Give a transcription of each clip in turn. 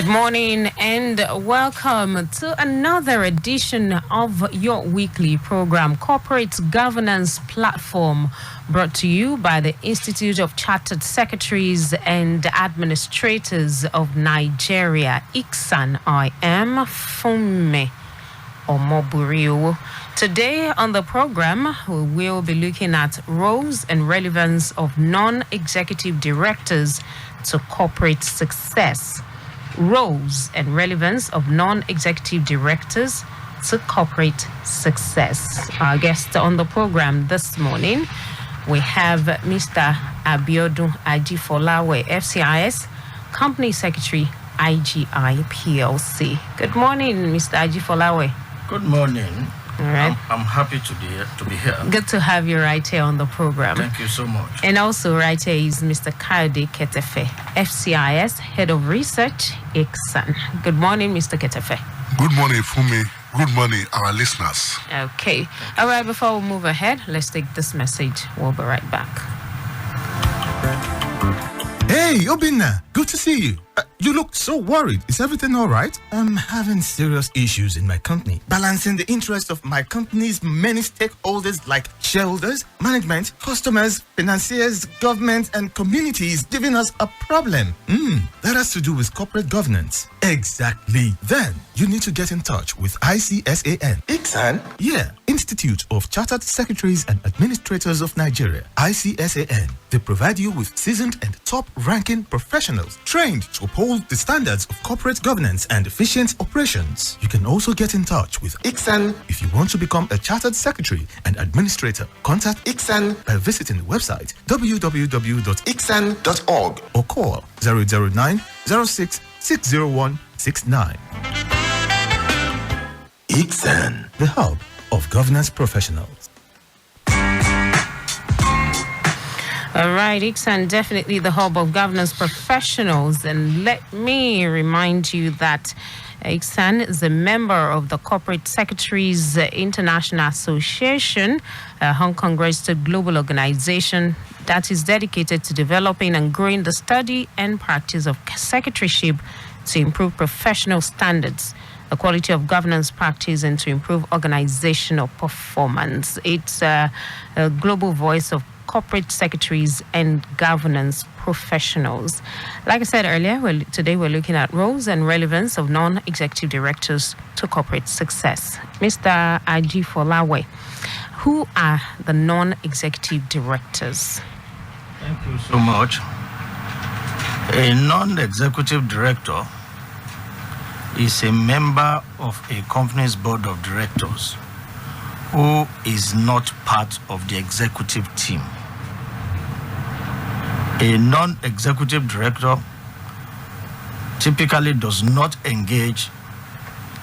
Good morning and welcome to another edition of your weekly program, Corporate Governance Platform, brought to you by the Institute of Chartered Secretaries and Administrators of Nigeria, ICSAN. I am Funmi Omoburiu. Today on the program, we will be looking at roles and relevance of non-executive directors to corporate success. Roles and relevance of non-executive directors to corporate success. Our guest on the program this morning, we have Mr. Abiodun Ajifolawe, FCIS, Company Secretary, IGI PLC. Good morning, Mr. Ajifolawe. Good morning. All right. I'm happy to be here. Good to have you right here on the program. Thank you so much. And also right here is Mr. Kayode Ketefe, FCIS, Head of Research, ICSAN. Good morning, Mr. Ketefe. Good morning, Funmi. Good morning, our listeners. Okay. All right, before we move ahead, let's take this message. We'll be right back. Hey, Obinna, good to see you. You look so worried. Is everything all right? I'm having serious issues in my company. Balancing the interests of my company's many stakeholders like shareholders, management, customers, financiers, government, and communities giving us a problem. That has to do with corporate governance. Exactly. Then, you need to get in touch with ICSAN. ICSAN? Yeah, Institute of Chartered Secretaries and Administrators of Nigeria, ICSAN. They provide you with seasoned and top-ranking professionals trained to uphold the standards of corporate governance and efficient operations. You can also get in touch with ICSAN if you want to become a chartered secretary and administrator. Contact ICSAN by visiting the website www.icsan.org or call 009 06 601 69. ICSAN, the hub of governance professionals. All right, ICSAN, definitely the hub of governance professionals. And let me remind you that ICSAN is a member of the Corporate Secretaries International Association, a Hong Kong-registered global organization that is dedicated to developing and growing the study and practice of secretaryship to improve professional standards, the quality of governance practice, and to improve organizational performance. It's a global voice of corporate secretaries and governance professionals. Like I said earlier, today we're looking at roles and relevance of non-executive directors to corporate success. Mr. Ajifolawe, who are the non-executive directors? Thank you so much. A non-executive director is a member of a company's board of directors who is not part of the executive team. A non-executive director typically does not engage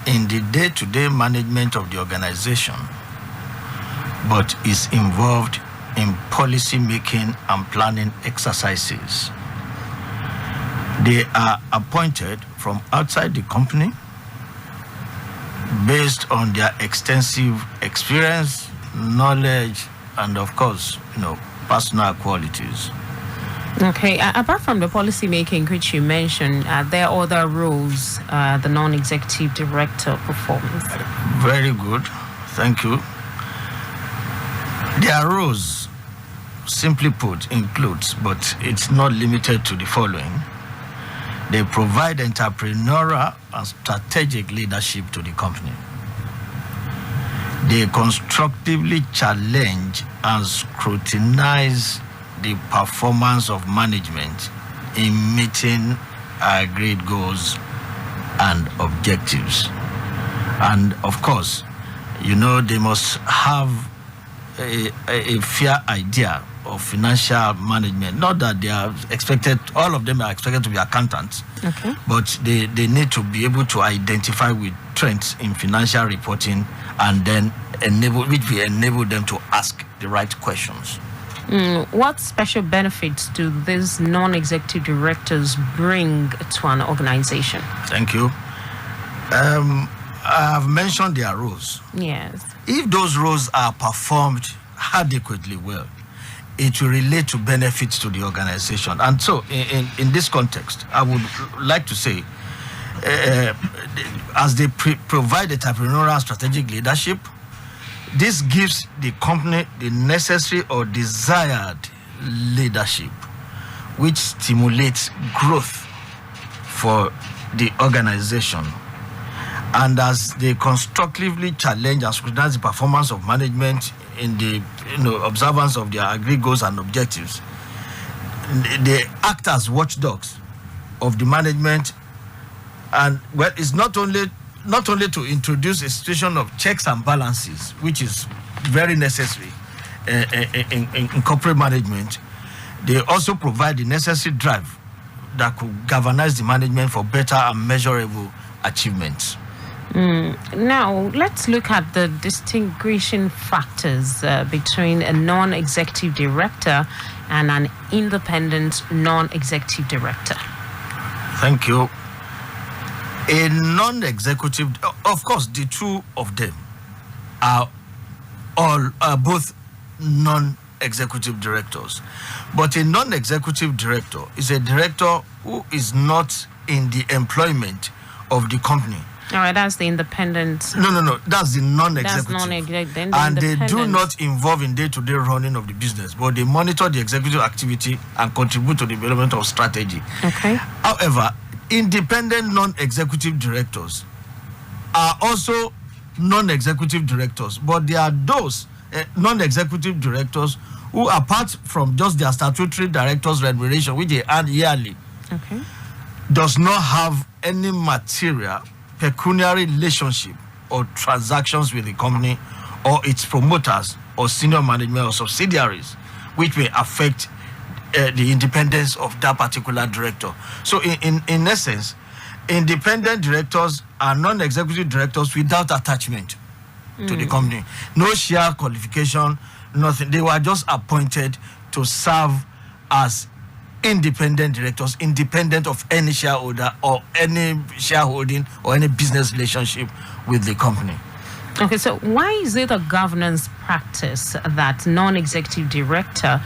in the day-to-day management of the organization, but is involved in policy making and planning exercises. They are appointed from outside the company based on their extensive experience, knowledge, and of course, personal qualities. Okay, apart from the policy making which you mentioned, there are other roles the non-executive director performs. Very good, thank you. Their roles, simply put, includes, but it's not limited to the following. They provide entrepreneurial and strategic leadership to the company. They constructively challenge and scrutinize the performance of management in meeting agreed goals and objectives. And of course, they must have a fair idea of financial management. Not that they are expected, all of them are expected to be accountants, okay, but they need to be able to identify with trends in financial reporting and then enable them to ask the right questions. What special benefits do these non-executive directors bring to an organization? Thank you. I have mentioned their roles. Yes. If those roles are performed adequately well, it will relate to benefits to the organization. And so, in this context, I would like to say as they provide entrepreneurial strategic leadership. This gives the company the necessary or desired leadership, which stimulates growth for the organization. And as they constructively challenge and scrutinize the performance of management in the observance of their agreed goals and objectives, they act as watchdogs of the management. And well, it's not only to introduce a situation of checks and balances, which is very necessary in corporate management, they also provide the necessary drive that could galvanize the management for better and measurable achievements. Now, let's look at the distinguishing factors between a non-executive director and an independent non-executive director. Thank you. A non-executive, of course, the two of them are both non-executive directors. But a non-executive director is a director who is not in the employment of the company. All right, that's the independent. No. That's the non-executive. That's non-executive. And they do not involve in day-to-day running of the business, but they monitor the executive activity and contribute to the development of strategy. Okay. However, independent non-executive directors are also non-executive directors, but they are those non-executive directors who, apart from just their statutory director's remuneration, which they earn yearly, okay, does not have any material pecuniary relationship or transactions with the company or its promoters or senior management or subsidiaries, which may affect the independence of that particular director. So in essence, independent directors are non-executive directors without attachment to the company. No share qualification, nothing. They were just appointed to serve as independent directors, independent of any shareholder or any shareholding or any business relationship with the company. Okay, so why is it a governance practice that non-executive director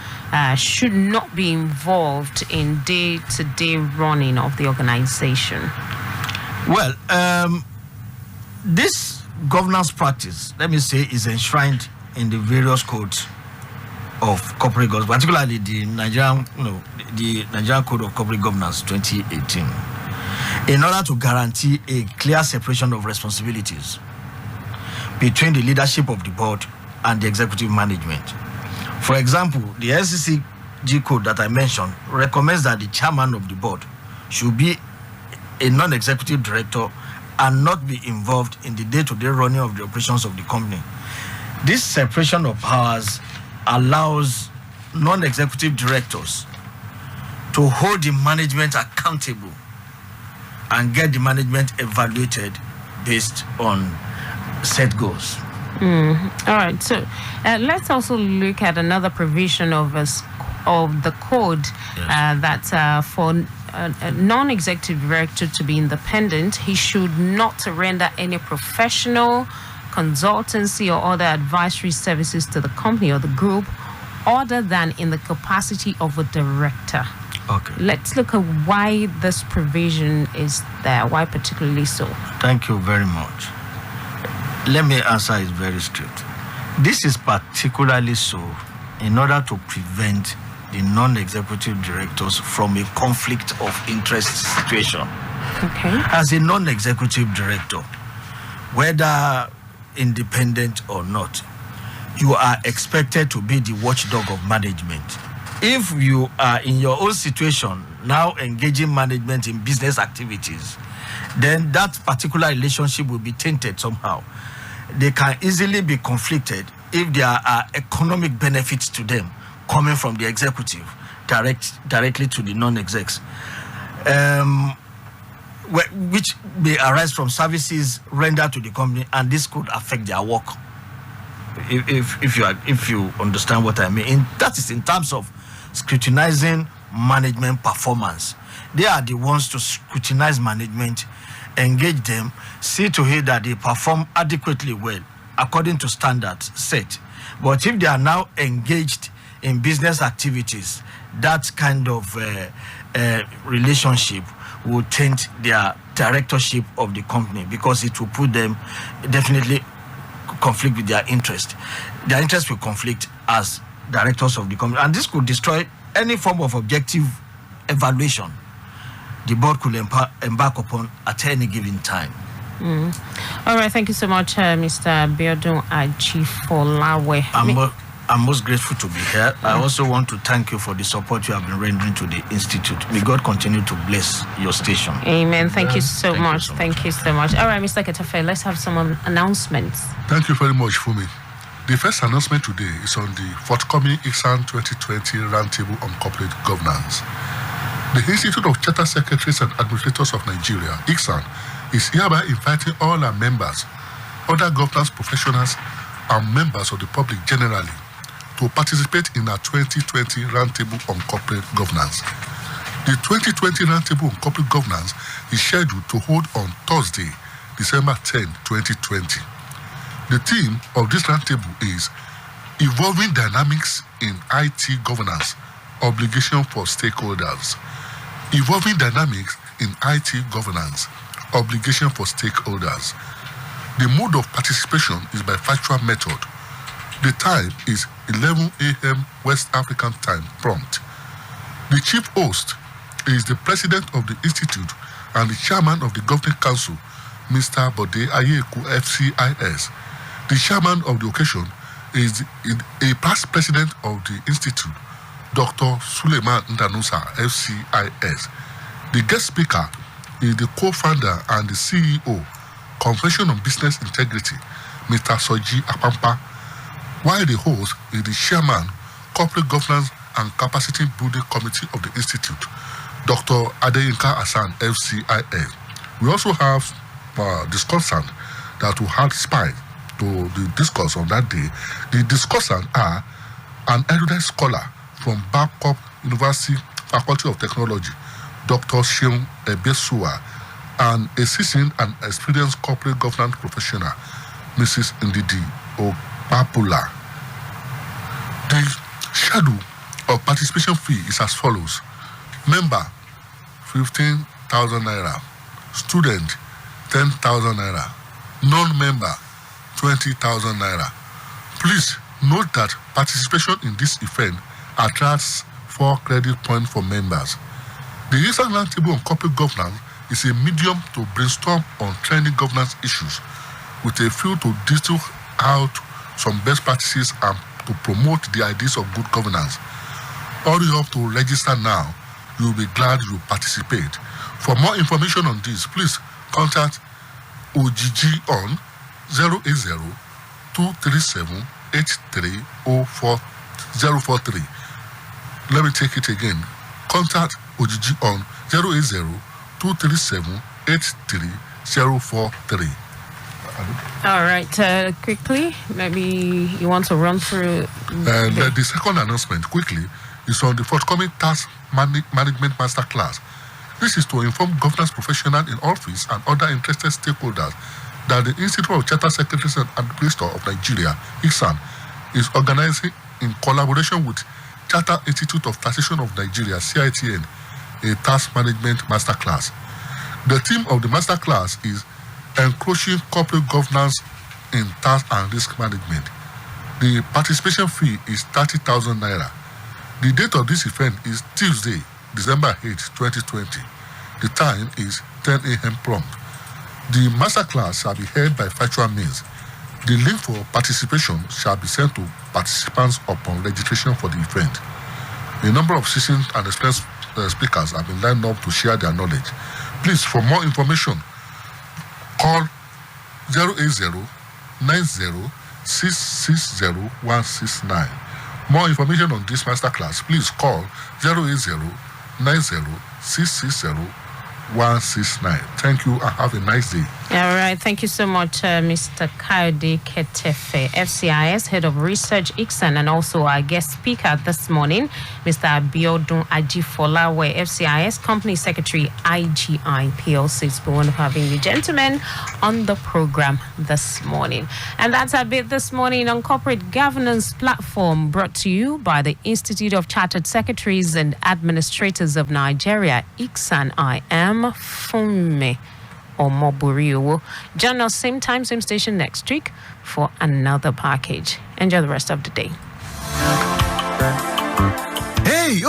should not be involved in day-to-day running of the organization? Well, this governance practice, let me say, is enshrined in the various codes of corporate governance, particularly the Nigerian Code of Corporate Governance 2018, in order to guarantee a clear separation of responsibilities between the leadership of the board and the executive management. For example, the SECG code that I mentioned recommends that the chairman of the board should be a non-executive director and not be involved in the day-to-day running of the operations of the company. This separation of powers allows non-executive directors to hold the management accountable and get the management evaluated based on set goals. All right, so let's also look at another provision of the code. Yes. That for a non-executive director to be independent, he should not render any professional, consultancy, or other advisory services to the company or the group other than in the capacity of a director. Okay. Let's look at why this provision is there, why particularly so. Thank you very much. Let me answer it very straight. This is particularly so in order to prevent the non-executive directors from a conflict of interest situation. Okay. As a non-executive director, whether independent or not, you are expected to be the watchdog of management. If you are in your own situation now engaging management in business activities, then that particular relationship will be tainted somehow. They can easily be conflicted if there are economic benefits to them coming from the executive directly to the non-execs, which may arise from services rendered to the company, and this could affect their work. If you understand what I mean, that is in terms of scrutinizing management performance. They are the ones to scrutinize management, engage them, see to it that they perform adequately well according to standards set. But if they are now engaged in business activities, that kind of relationship will taint their directorship of the company, because it will put them definitely conflict with their interest. Their interest will conflict as directors of the company, and this could destroy any form of objective evaluation the board could embark upon at any given time. All right, thank you so much, Mr. Biodun Ajifolawe. I'm most grateful to be here. I also want to thank you for the support you have been rendering to the Institute. May God continue to bless your station. Amen. Thank you so much. Thank you so much. All right, Mr. Ketafe, let's have some announcements. Thank you very much, Fumi. The first announcement today is on the forthcoming ICSAN 2020 Roundtable on Corporate Governance. The Institute of Charter Secretaries and Administrators of Nigeria, ICSAN, is hereby inviting all our members, other governance professionals, and members of the public generally to participate in our 2020 Roundtable on Corporate Governance. The 2020 Roundtable on Corporate Governance is scheduled to hold on Thursday, December 10, 2020. The theme of this roundtable is Evolving Dynamics in IT Governance, Obligation for Stakeholders. Evolving Dynamics in IT Governance, Obligation for Stakeholders. The mode of participation is by virtual method. The time is 11 a.m. West African time prompt. The chief host is the president of the institute and the chairman of the governing council, Mr. Bode Ayeku FCIS. The chairman of the occasion is a past president of the institute, Dr. Suleiman Ndanusa FCIS. The guest speaker is the co-founder and the CEO, Convention on Business Integrity, Mr. Soji Apampa, while the host is the chairman, Corporate Governance and Capacity Building Committee of the Institute, Dr. Adeyinka Hassan, FCIS. We also have discussants that will have spy to the discourse on that day. The discussants are an erudite scholar from Babcock University Faculty of Technology, Dr. Sheung Ebesua, and a seasoned and experienced corporate governance professional, Mrs. Ndidi Opapula. The schedule of participation fee is as follows. Member, 15,000 naira. Student, 10,000 naira. Non-member, 20,000 naira. Please note that participation in this event attracts 4 credit points for members. The ICSAN Roundtable on Corporate Governance is a medium to brainstorm on trending governance issues with a view to distill out some best practices and to promote the ideas of good governance. Hurry up to register now. You will be glad you participate. For more information on this, please contact OGG on 080-237-83043. Let me take it again. Contact OGG on 080-237-83043. All right, quickly, maybe you want to run through. The second announcement, quickly, is on the forthcoming task management masterclass. This is to inform governance professionals in office and other interested stakeholders that the Institute of Charter Secretaries and Administrators of Nigeria, ICSAN, is organizing in collaboration with Charter Institute of Taxation of Nigeria, CITN, a task management masterclass. The theme of the masterclass is Encroaching Corporate Governance in Tax and Risk Management. The participation fee is 30,000 naira. The date of this event is Tuesday, December 8, 2020. The time is 10 a.m. prompt. The masterclass shall be held by virtual means. The link for participation shall be sent to participants upon registration for the event. A number of seasoned and experienced speakers have been lined up to share their knowledge. Please, for more information, call 080-90-660-169. More information on this masterclass, please call 080-90-660-169. Thank you and have a nice day. All right, thank you so much, Mr. Kayode Ketefe, FCIS Head of Research, ICSAN, and also our guest speaker this morning, Mr. Abiodun Ajifolawe, FCIS Company Secretary, IGI PLC. It's been wonderful having you gentlemen on the program this morning. And that's a bit this morning on Corporate Governance Platform, brought to you by the Institute of Chartered Secretaries and Administrators of Nigeria, ICSAN. I am Funmi Omoburiwo. Join us same time, same station next week for another package. Enjoy the rest of the day. Hey,